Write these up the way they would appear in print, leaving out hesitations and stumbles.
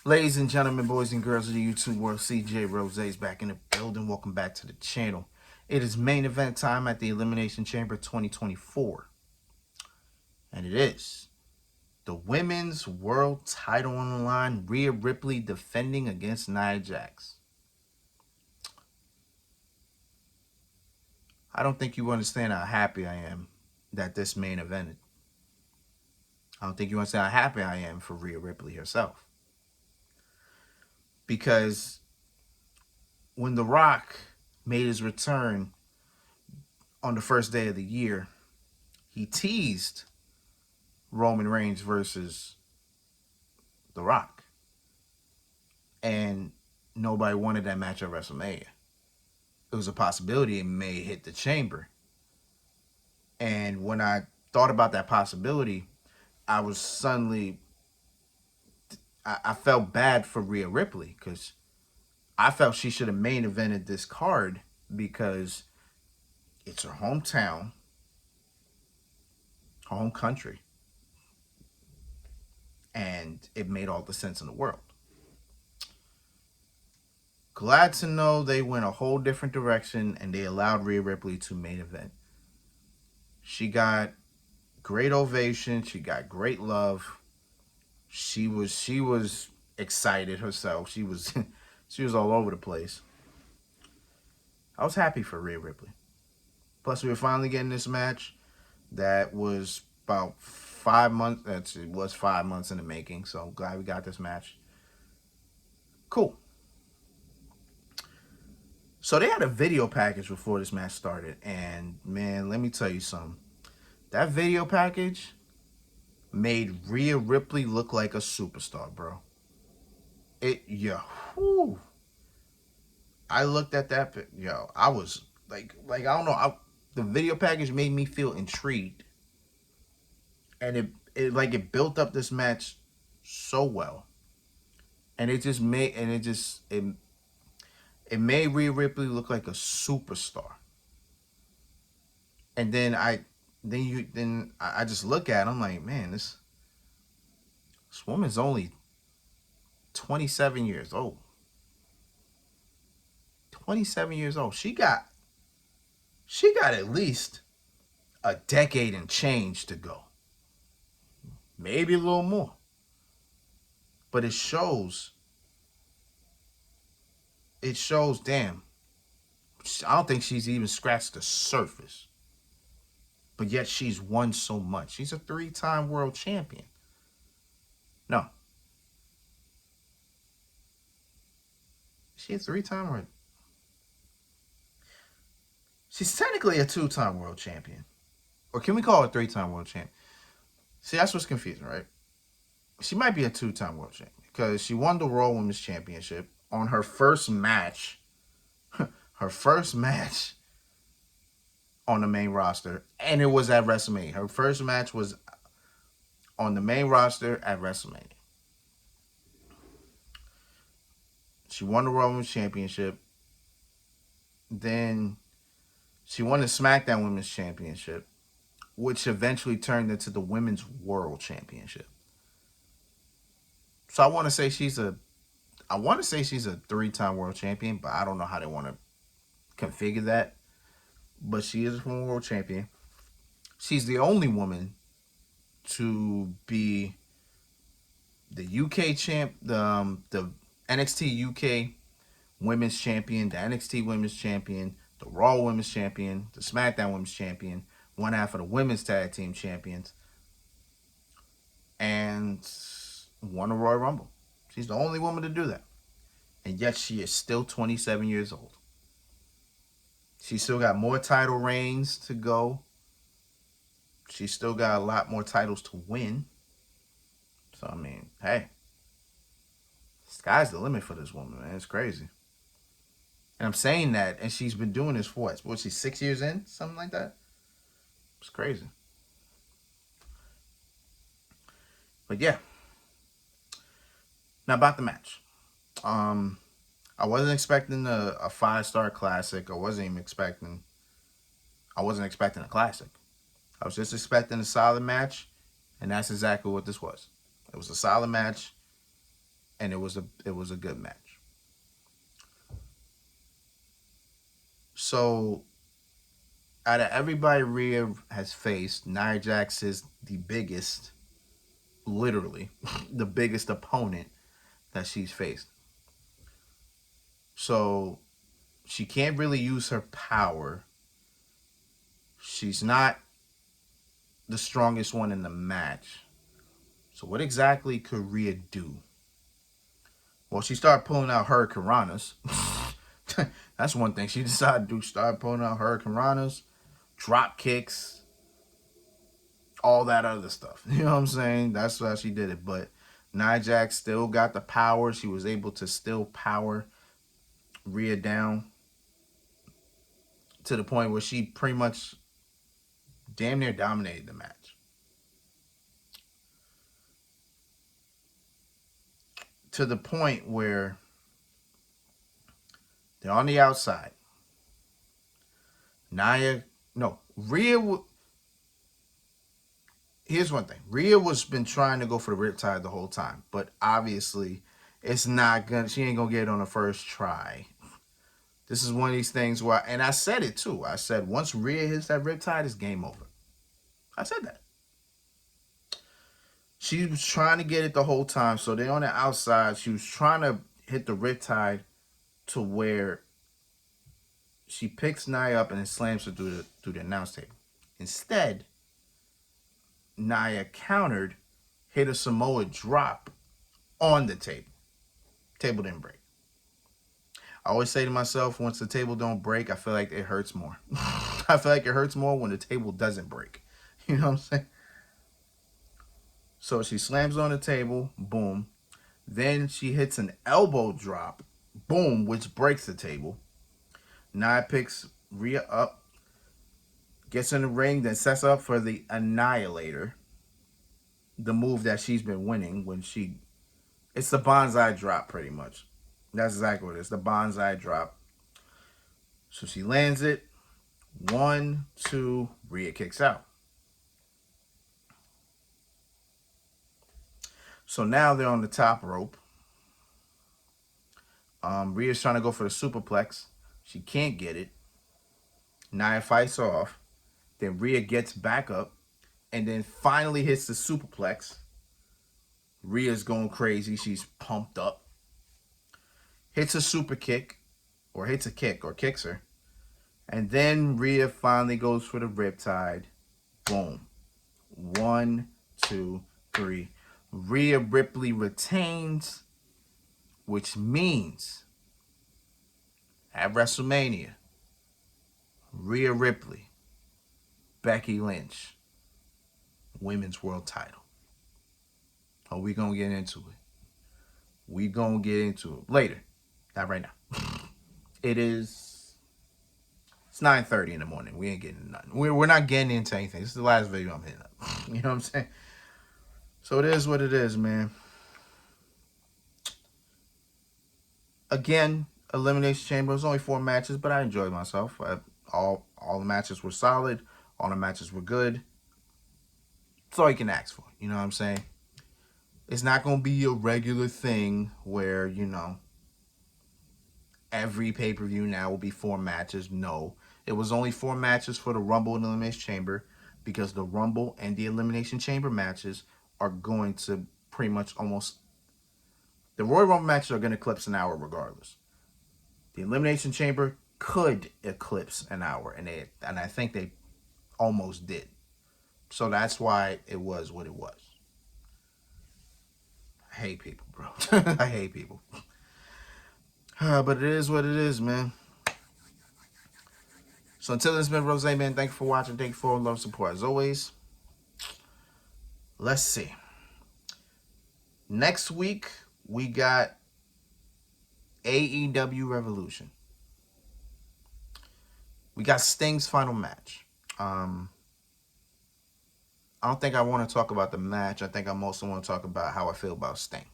Ladies and gentlemen, boys and girls of the YouTube world, CJ Rose is back in the building. Welcome back to the channel. It is main event time at the Elimination Chamber 2024. And it is the women's world title on the line. Rhea Ripley defending against Nia Jax. I don't think you understand how happy I am that this main evented. I don't think you understand how happy I am for Rhea Ripley herself. Because when The Rock made his return on the first day of the year, he teased Roman Reigns versus The Rock. And nobody wanted that match at WrestleMania. It was a possibility it may hit the chamber. And when I thought about that possibility, I was suddenly, I felt bad for Rhea Ripley because I felt she should have main evented this card because it's her hometown, her home country, and it made all the sense in the world. Glad to know they went a whole different direction and they allowed Rhea Ripley to main event. She got great ovation. She got great love. She was excited herself. She was all over the place. I was happy for Rhea Ripley. Plus, we were finally getting this match that was about 5 months. It was 5 months in the making. So I'm glad we got this match. Cool. So they had a video package before this match started. And, man, let me tell you something. That video package made Rhea Ripley look like a superstar, bro. Whew. I looked at that, I was like I don't know. The video package made me feel intrigued. And it built up this match so well. And it made Rhea Ripley look like a superstar. And then I just look at it, I'm like, man, this woman's only 27 years old. 27 years old. She got at least a decade and change to go. Maybe a little more. But it shows, damn, I don't think she's even scratched the surface. But yet she's won so much. She's a 3-time world champion. No. Is she a 3-time or... She's technically a 2-time world champion. Or can we call her a 3-time world champion? See, that's what's confusing, right? She might be a 2-time world champion because she won the Raw Women's Championship on her first match. Her first match on the main roster, and it was at WrestleMania. Her first match was on the main roster at WrestleMania. She won the Raw Women's Championship. Then she won the SmackDown Women's Championship, which eventually turned into the Women's World Championship. So I want to say she's a 3-time world champion, but I don't know how they want to configure that. But she is a former world champion. She's the only woman to be the UK champ, the NXT UK Women's Champion, the NXT Women's Champion, the Raw Women's Champion, the SmackDown Women's Champion, one half of the Women's Tag Team Champions, and won a Royal Rumble. She's the only woman to do that. And yet she is still 27 years old. She's still got more title reigns to go. She's still got a lot more titles to win. So, I mean, hey. Sky's the limit for this woman, man. It's crazy. And I'm saying that, and she's been doing this for what? Was she 6 years in? Something like that? It's crazy. But yeah. Now about the match. I wasn't expecting a 5-star classic. I wasn't expecting a classic. I was just expecting a solid match, and that's exactly what this was. It was a solid match. and it was a good match. So out of everybody Rhea has faced, Nia Jax is the biggest, literally, the biggest opponent that she's faced. So she can't really use her power. She's not the strongest one in the match. So what exactly could Rhea do? Well, she started pulling out Hurricane Ranas. That's one thing she decided to do. Start pulling out Hurricane Ranas, drop kicks, all that other stuff. You know what I'm saying? That's how she did it. But Nia Jax still got the power. She was able to still power Rhea down to the point where she pretty much damn near dominated the match. To the point where they're on the outside. Rhea. Here's one thing. Rhea was been trying to go for the Riptide the whole time, but obviously it's not gonna. She ain't gonna get it on the first try. This is one of these things where, and I said it too. I said once Rhea hits that Riptide, it's game over. I said that. She was trying to get it the whole time, so they on the outside. She was trying to hit the Riptide to where she picks Nia up and then slams her through the announce table. Instead, Nia countered, hit a Samoa drop on the table. Table didn't break. I always say to myself, once the table don't break, I feel like it hurts more. I feel like it hurts more when the table doesn't break. You know what I'm saying? So she slams on the table, boom. Then she hits an elbow drop, boom, which breaks the table. Nia picks Rhea up, gets in the ring, then sets up for the Annihilator. The move that she's been winning it's the bonsai drop pretty much. That's exactly what it is, the bonsai drop. So she lands it. 1, 2, Rhea kicks out. So now they're on the top rope. Rhea's trying to go for the superplex. She can't get it. Nia fights off. Then Rhea gets back up and then finally hits the superplex. Rhea's going crazy. She's pumped up. Hits a super kick, or hits a kick, or kicks her. And then Rhea finally goes for the Riptide. Boom. 1, 2, 3. Rhea Ripley retains, which means at WrestleMania, Rhea Ripley, Becky Lynch, Women's World Title. Oh, we gonna get into it. We gonna get into it later. Not right now. It's 9:30 in the morning. We ain't getting nothing. We're not getting into anything. This is the last video I'm hitting up. You know what I'm saying? So it is what it is, man. Again, Elimination Chamber was only 4 matches, but I enjoyed myself. All the matches were solid. All the matches were good. That's all you can ask for. You know what I'm saying? It's not going to be a regular thing where, every pay-per-view now will be 4 matches. No. It was only 4 matches for the Rumble and Elimination Chamber because the Rumble and the Elimination Chamber matches are going to pretty much almost... The Royal Rumble matches are going to eclipse an hour regardless. The Elimination Chamber could eclipse an hour, and I think they almost did. So that's why it was what it was. I hate people, bro. I hate people. But it is what it is, man. So until then, it's been Rose, man. Thank you for watching. Thank you for all love and support. As always, let's see. Next week, we got AEW Revolution. We got Sting's final match. I don't think I want to talk about the match. I think I mostly want to talk about how I feel about Sting.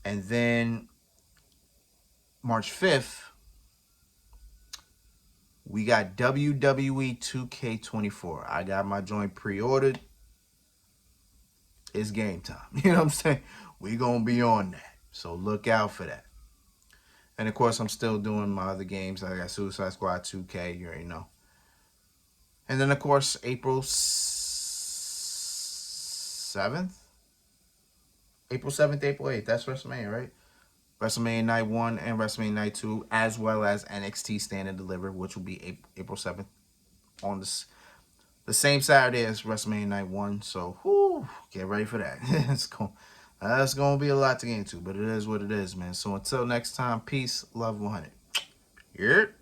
And then March 5th, we got WWE 2K24. I got my joint pre-ordered. it's game time. You know what I'm saying? We gonna be on that. So look out for that. And of course, I'm still doing my other games. I got Suicide Squad 2K. You already know. And then of course, April 7th, April 8th. That's WrestleMania, right? WrestleMania Night 1 and WrestleMania Night 2, as well as NXT Stand and Deliver, which will be April 7th on the same Saturday as WrestleMania Night 1. So, whoo, get ready for that. That's going to be a lot to get into, but it is what it is, man. So, until next time, peace, love, 100. Here.